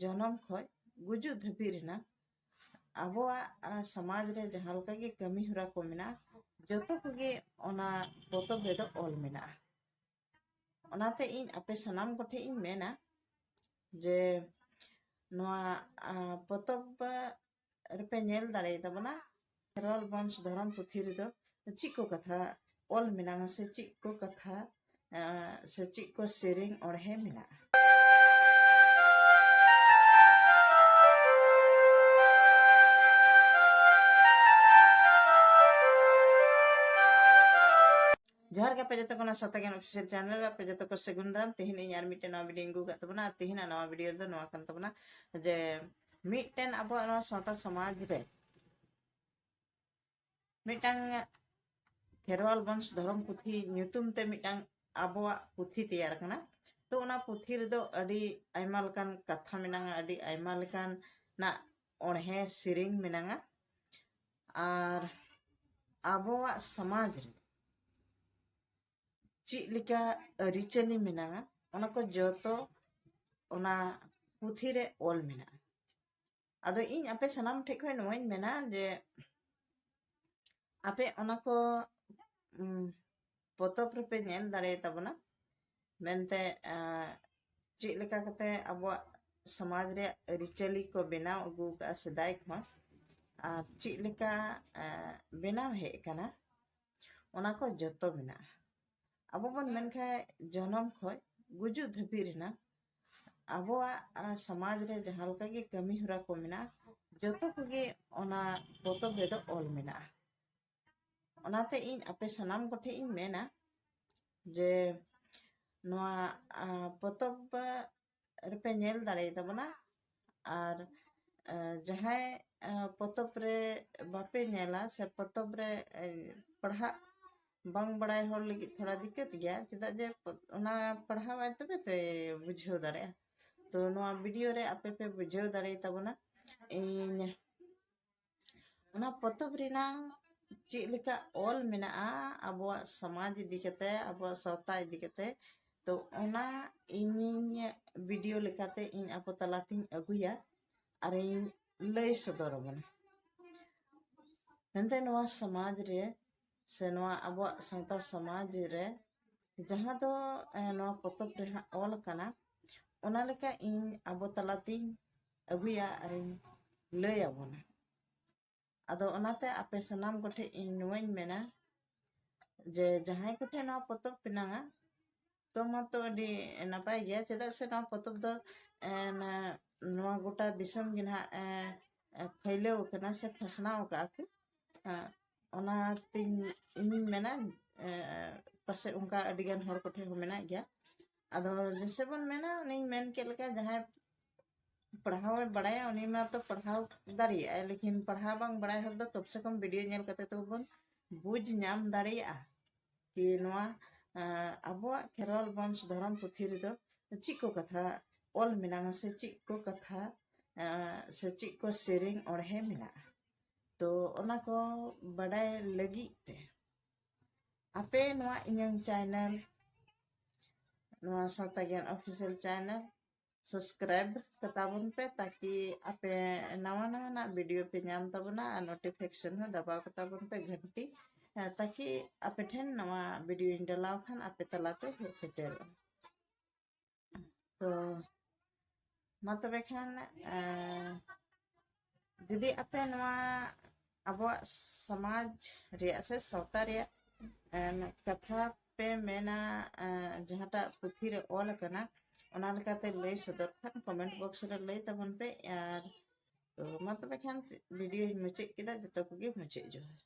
जनम खय गुजुग धाबी रेना आबोआ समाज रे जहां लेका गे कमी हरा को मेना जतो कोगे ओना पोतब रेदो ऑल मेना ओनाते इन आपे सनाम कोठे इन मेना जे नोआ पोतब रेपे नेल दाड़े तबना खेरवाल वंश धर्म पुथी रेदो ची को कथा ऑल मेना से ची को कथा से ची को सेरेंग ओढ़े मेना जोहार के पे जतो को सता ज्ञान ऑफिशियल चैनल पे जतो को सेगुन दाराम तेहिन इन यार मिटे नवा वीडियो इंगू का तबना तेहिन नवा वीडियो दो नवा कन तबना जे मिटेन अब नवा सावता समाज रे मिटांग खेरवाल वंश धर्म पुथी ᱧᱩᱛᱩᱢ ते मिटांग आबोआ पुथी तैयार कना तो ओना पुथी रेदो अडी आयमा लकान कथा मेनांगा अडी आयमा लकान ना ओढ़े सिरिंग मेनांगा आर आबोआ समाज रे चिलिका अरिचली मेनांगा ओना को जतो ओना पुथी रे ऑल मेना आदो इन आपे सनाम ठेक खय नोइन मेना जे आपे ओना को पोतब रेपे नेल दाड़े तबना मेनते चिलिका कते आबोआ समाज रे अरिचली को बेनाव अगू का सदाय खन आर चिलिका बेनाव हे कना ओना को जतो मेना अब बन मेनखा जनम खय गुजुग धाबी रेना आबोआ समाज रे जहां लेका गे कमी हरा को मेना जतो कोगे ओना पोतब रेदो ऑल मेना ओनाते इन आपे सनाम कोठे इन मेना जे नोआ पोतब रेपे नेल दाड़े तबना आर जहां पोतब रे बापे नेला से पोतब रे पढ़ा बांग बड़ाय होर लगी थोड़ा दिक्कत गया चेदा जे ओना पढ़ाव आय तबे ते बुझेव दाड़े तो नोआ वीडियो रे आपे पे बुझेव दाड़े तबना इन ओना पोतब रेना चिलिका ऑल मेना आबोआ समाज इदी कते आबोआ सावता इदी कते तो ओना इन वीडियो लेकाते इन आपो तलातिन अगुया आर इन लय सदर बना मेनते नोआ समाज रे से नोआ आबोआ सावता समाज रे जहां दो नोआ पोतब रे ऑल कना ओना लेका इन आबो तलातिन अगुया आर इन लय आबोना आदो ओनाते आपे सनाम कोठे इन नोइन मेना जे जहां कोठे नोआ पोतब पेनांगा तो मातो अडी नापाय गया चेदा से नोआ पोतब दो नोआ गोटा दिसम गिना फैलेव कना से फसनाव का ओना तिन इन मेना पासे उनका अडिगान हर कोठे हो मेना गया आदो जैसे बन मेना नहीं मेन के लगा जहां पढ़ाव बड़ाया उनी मा तो पढ़ाव दाड़िया लेकिन पढ़ाव बांग बड़ाय हर दो कम से कम वीडियो नेल कते तो बन बुझ नाम दाड़िया कि नोआ आबोआ खेरवाल वंश धर्म पुथी रेदो ची को कथा ऑल मेना से ची को कथा से ची को सेरेंग ओढ़े मेना तो ओना को बड़ाय लगी ते आपे नोआ इᱧang चैनल नोआ सावता ज्ञान ऑफिशियल चैनल सब्सक्राइब कताबन पे ताकि आपे नवा नवा ना वीडियो पे नाम तबना नोटिफिकेशन हो दबाव कताबन पे घंटी ताकि आपे ठेन नवा वीडियो इन डलाव खान आपे तलाते हे सेटेल तो मतबे खान जुदी आपे नवा आबो समाज रे से सावता रे कथा पे मेना जहाटा पुथी रे ऑल कना ओना लेकाते लय सदर खान कमेंट बॉक्स रे लय तबन पे यार तो मतबे खान वीडियो मुचे केदा जतो कोगे मुचे जोहार।